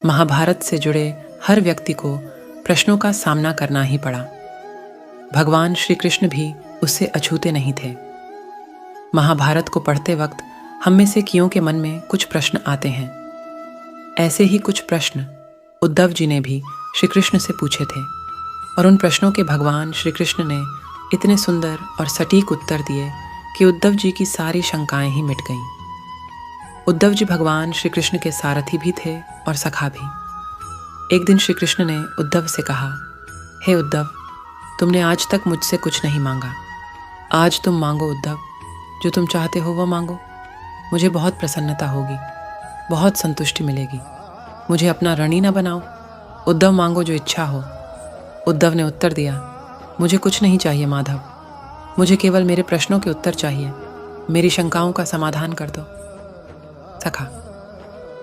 महाभारत से जुड़े हर व्यक्ति को प्रश्नों का सामना करना ही पड़ा। भगवान श्री कृष्ण भी उससे अछूते नहीं थे। महाभारत को पढ़ते वक्त हम में से कियों के मन में कुछ प्रश्न आते हैं। ऐसे ही कुछ प्रश्न उद्धव जी ने भी श्री कृष्ण से पूछे थे और उन प्रश्नों के भगवान श्री कृष्ण ने इतने सुंदर और सटीक उत्तर दिए कि उद्धव जी की सारी शंकाएं ही मिट गईं। उद्धव जी भगवान श्री कृष्ण के सारथी भी थे और सखा भी। एक दिन श्री कृष्ण ने उद्धव से कहा, हे उद्धव, तुमने आज तक मुझसे कुछ नहीं मांगा। आज तुम मांगो उद्धव, जो तुम चाहते हो वो मांगो। मुझे बहुत प्रसन्नता होगी, बहुत संतुष्टि मिलेगी। मुझे अपना ऋणी न बनाओ। उद्धव, मांगो जो इच्छा हो। उद्धव ने उत्तर दिया, मुझे कुछ नहीं चाहिए माधव। मुझे केवल मेरे प्रश्नों के उत्तर चाहिए। मेरी शंकाओं का समाधान कर दो। सखा,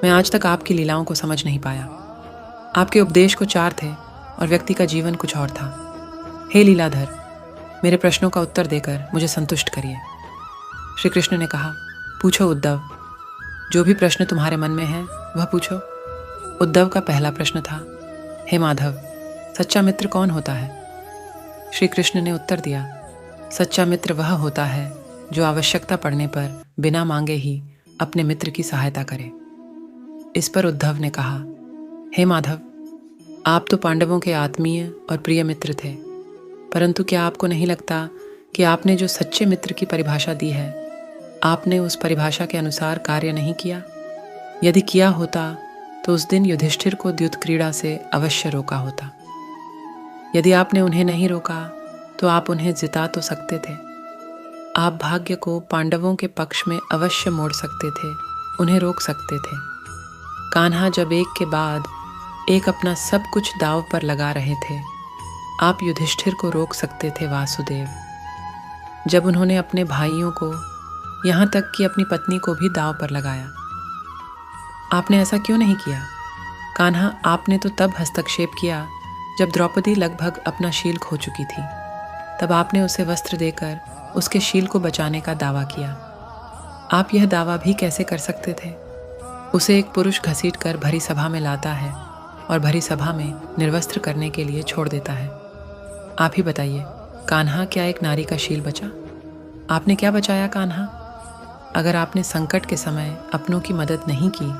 मैं आज तक आपकी लीलाओं को समझ नहीं पाया। आपके उपदेश को चार थे और व्यक्ति का जीवन कुछ और था। हे लीलाधर, मेरे प्रश्नों का उत्तर देकर मुझे संतुष्ट करिए। श्री कृष्ण ने कहा, पूछो उद्धव, जो भी प्रश्न तुम्हारे मन में है वह पूछो। उद्धव का पहला प्रश्न था, हे माधव, सच्चा मित्र कौन होता है? श्री कृष्ण ने उत्तर दिया, सच्चा मित्र वह होता है जो आवश्यकता पड़ने पर बिना मांगे ही अपने मित्र की सहायता करे। इस पर उद्धव ने कहा, हे माधव, आप तो पांडवों के आत्मीय और प्रिय मित्र थे, परंतु क्या आपको नहीं लगता कि आपने जो सच्चे मित्र की परिभाषा दी है, आपने उस परिभाषा के अनुसार कार्य नहीं किया? यदि किया होता तो उस दिन युधिष्ठिर को द्युत क्रीड़ा से अवश्य रोका होता। यदि आपने उन्हें नहीं रोका तो आप उन्हें जिता तो सकते थे। आप भाग्य को पांडवों के पक्ष में अवश्य मोड़ सकते थे, उन्हें रोक सकते थे। कान्हा जब एक के बाद एक अपना सब कुछ दांव पर लगा रहे थे, आप युधिष्ठिर को रोक सकते थे वासुदेव। जब उन्होंने अपने भाइयों को, यहाँ तक कि अपनी पत्नी को भी दांव पर लगाया, आपने ऐसा क्यों नहीं किया? कान्हा, आपने तो तब हस्तक्षेप किया जब द्रौपदी लगभग अपना शील खो चुकी थी। तब आपने उसे वस्त्र देकर उसके शील को बचाने का दावा किया। आप यह दावा भी कैसे कर सकते थे? उसे एक पुरुष घसीट कर भरी सभा में लाता है और भरी सभा में निर्वस्त्र करने के लिए छोड़ देता है। आप ही बताइए, कान्हा, क्या एक नारी का शील बचा? आपने क्या बचाया कान्हा? अगर आपने संकट के समय अपनों की मदद नहीं की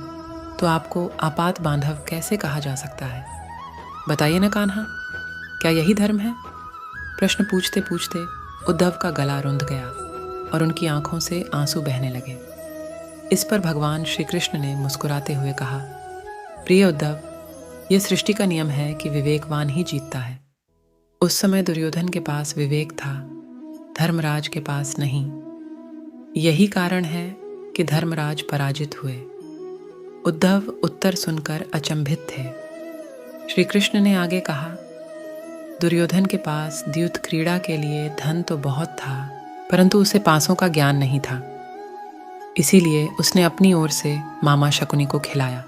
तो आपको आपात बांधव कैसे कहा जा सकता है? बताइए ना कान्हा, क्या यही धर्म है? प्रश्न पूछते पूछते उद्धव का गला रुंध गया और उनकी आंखों से आंसू बहने लगे। इस पर भगवान श्री कृष्ण ने मुस्कुराते हुए कहा, प्रिय उद्धव, यह सृष्टि का नियम है कि विवेकवान ही जीतता है। उस समय दुर्योधन के पास विवेक था, धर्मराज के पास नहीं। यही कारण है कि धर्मराज पराजित हुए। उद्धव उत्तर सुनकर अचंभित थे। श्री कृष्ण ने आगे कहा, दुर्योधन के पास द्युत क्रीड़ा के लिए धन तो बहुत था, परंतु उसे पासों का ज्ञान नहीं था। इसीलिए उसने अपनी ओर से मामा शकुनी को खिलाया।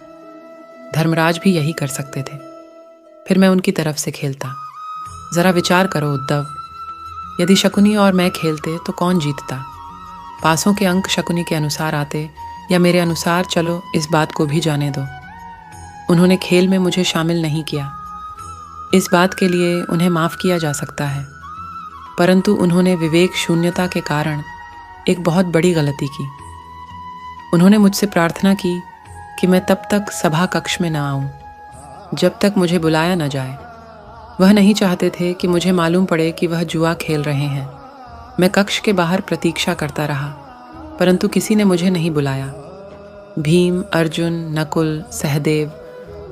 धर्मराज भी यही कर सकते थे, फिर मैं उनकी तरफ से खेलता। जरा विचार करो उद्धव, यदि शकुनी और मैं खेलते तो कौन जीतता? पासों के अंक शकुनी के अनुसार आते या मेरे अनुसार? चलो इस बात को भी जाने दो, उन्होंने खेल में मुझे शामिल नहीं किया। इस बात के लिए उन्हें माफ़ किया जा सकता है, परंतु उन्होंने विवेक शून्यता के कारण एक बहुत बड़ी गलती की। उन्होंने मुझसे प्रार्थना की कि मैं तब तक सभा कक्ष में न आऊं जब तक मुझे बुलाया न जाए। वह नहीं चाहते थे कि मुझे मालूम पड़े कि वह जुआ खेल रहे हैं। मैं कक्ष के बाहर प्रतीक्षा करता रहा, परंतु किसी ने मुझे नहीं बुलाया। भीम, अर्जुन, नकुल, सहदेव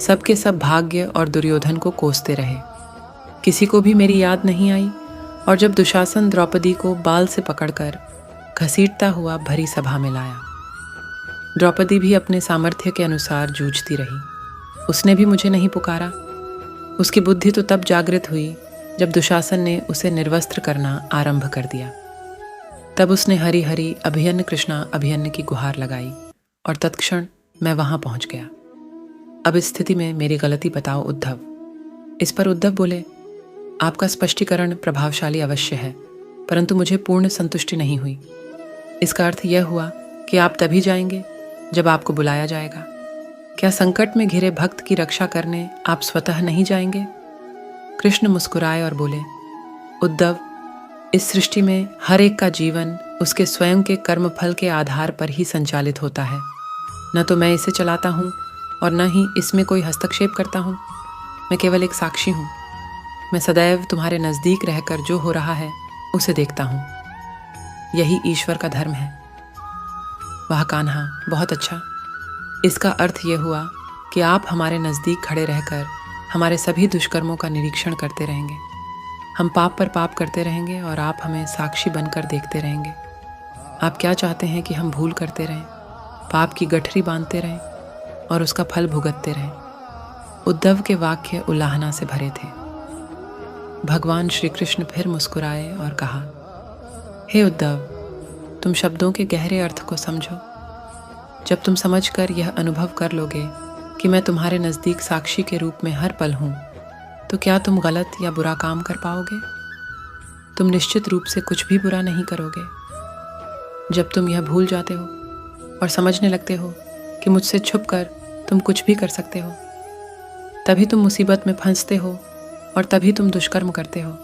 सबके सब भाग्य और दुर्योधन को कोसते रहे। किसी को भी मेरी याद नहीं आई और जब दुशासन द्रौपदी को बाल से पकड़कर घसीटता हुआ भरी सभा में लाया। द्रौपदी भी अपने सामर्थ्य के अनुसार जूझती रही। उसने भी मुझे नहीं पुकारा। उसकी बुद्धि तो तब जागृत हुई जब दुशासन ने उसे निर्वस्त्र करना आरंभ कर दिया। तब उसने हरि हरि अभियन्न कृष्णा अभियन्न की गुहार लगाई और तत्क्षण मैं वहां पहुंच गया। अब इस स्थिति में मेरी गलती बताओ उद्धव। इस पर उद्धव बोले, आपका स्पष्टीकरण प्रभावशाली अवश्य है, परंतु मुझे पूर्ण संतुष्टि नहीं हुई। इसका अर्थ यह हुआ कि आप तभी जाएंगे जब आपको बुलाया जाएगा। क्या संकट में घिरे भक्त की रक्षा करने आप स्वतः नहीं जाएंगे? कृष्ण मुस्कुराए और बोले, उद्धव, इस सृष्टि में हर एक का जीवन उसके स्वयं के कर्मफल के आधार पर ही संचालित होता है। न तो मैं इसे चलाता हूँ और न ही इसमें कोई हस्तक्षेप करता हूँ। मैं केवल एक साक्षी हूँ। मैं सदैव तुम्हारे नज़दीक रहकर जो हो रहा है उसे देखता हूँ। यही ईश्वर का धर्म है। वाह कान्हा, बहुत अच्छा। इसका अर्थ यह हुआ कि आप हमारे नज़दीक खड़े रहकर हमारे सभी दुष्कर्मों का निरीक्षण करते रहेंगे। हम पाप पर पाप करते रहेंगे और आप हमें साक्षी बनकर देखते रहेंगे। आप क्या चाहते हैं कि हम भूल करते रहें, पाप की गठरी बांधते रहें और उसका फल भुगतते रहें? उद्धव के वाक्य उलाहना से भरे थे। भगवान श्री कृष्ण फिर मुस्कुराए और कहा, हे उद्धव, तुम शब्दों के गहरे अर्थ को समझो। जब तुम समझकर यह अनुभव कर लोगे कि मैं तुम्हारे नज़दीक साक्षी के रूप में हर पल हूँ, तो क्या तुम गलत या बुरा काम कर पाओगे? तुम निश्चित रूप से कुछ भी बुरा नहीं करोगे। जब तुम यह भूल जाते हो और समझने लगते हो कि मुझसे छुपकर तुम कुछ भी कर सकते हो, तभी तुम मुसीबत में फंसते हो और तभी तुम दुष्कर्म करते हो।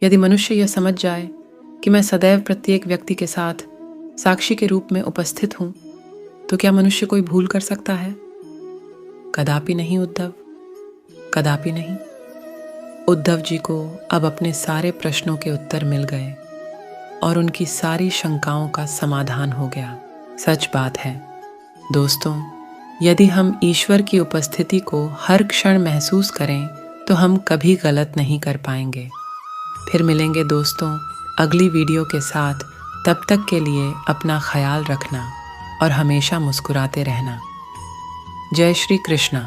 यदि मनुष्य यह समझ जाए कि मैं सदैव प्रत्येक व्यक्ति के साथ साक्षी के रूप में उपस्थित हूँ, तो क्या मनुष्य कोई भूल कर सकता है? कदापि नहीं उद्धव, कदापि नहीं। उद्धव जी को अब अपने सारे प्रश्नों के उत्तर मिल गए और उनकी सारी शंकाओं का समाधान हो गया। सच बात है दोस्तों, यदि हम ईश्वर की उपस्थिति को हर क्षण महसूस करें तो हम कभी गलत नहीं कर पाएंगे। फिर मिलेंगे दोस्तों अगली वीडियो के साथ। तब तक के लिए अपना ख्याल रखना और हमेशा मुस्कुराते रहना। जय श्री कृष्णा।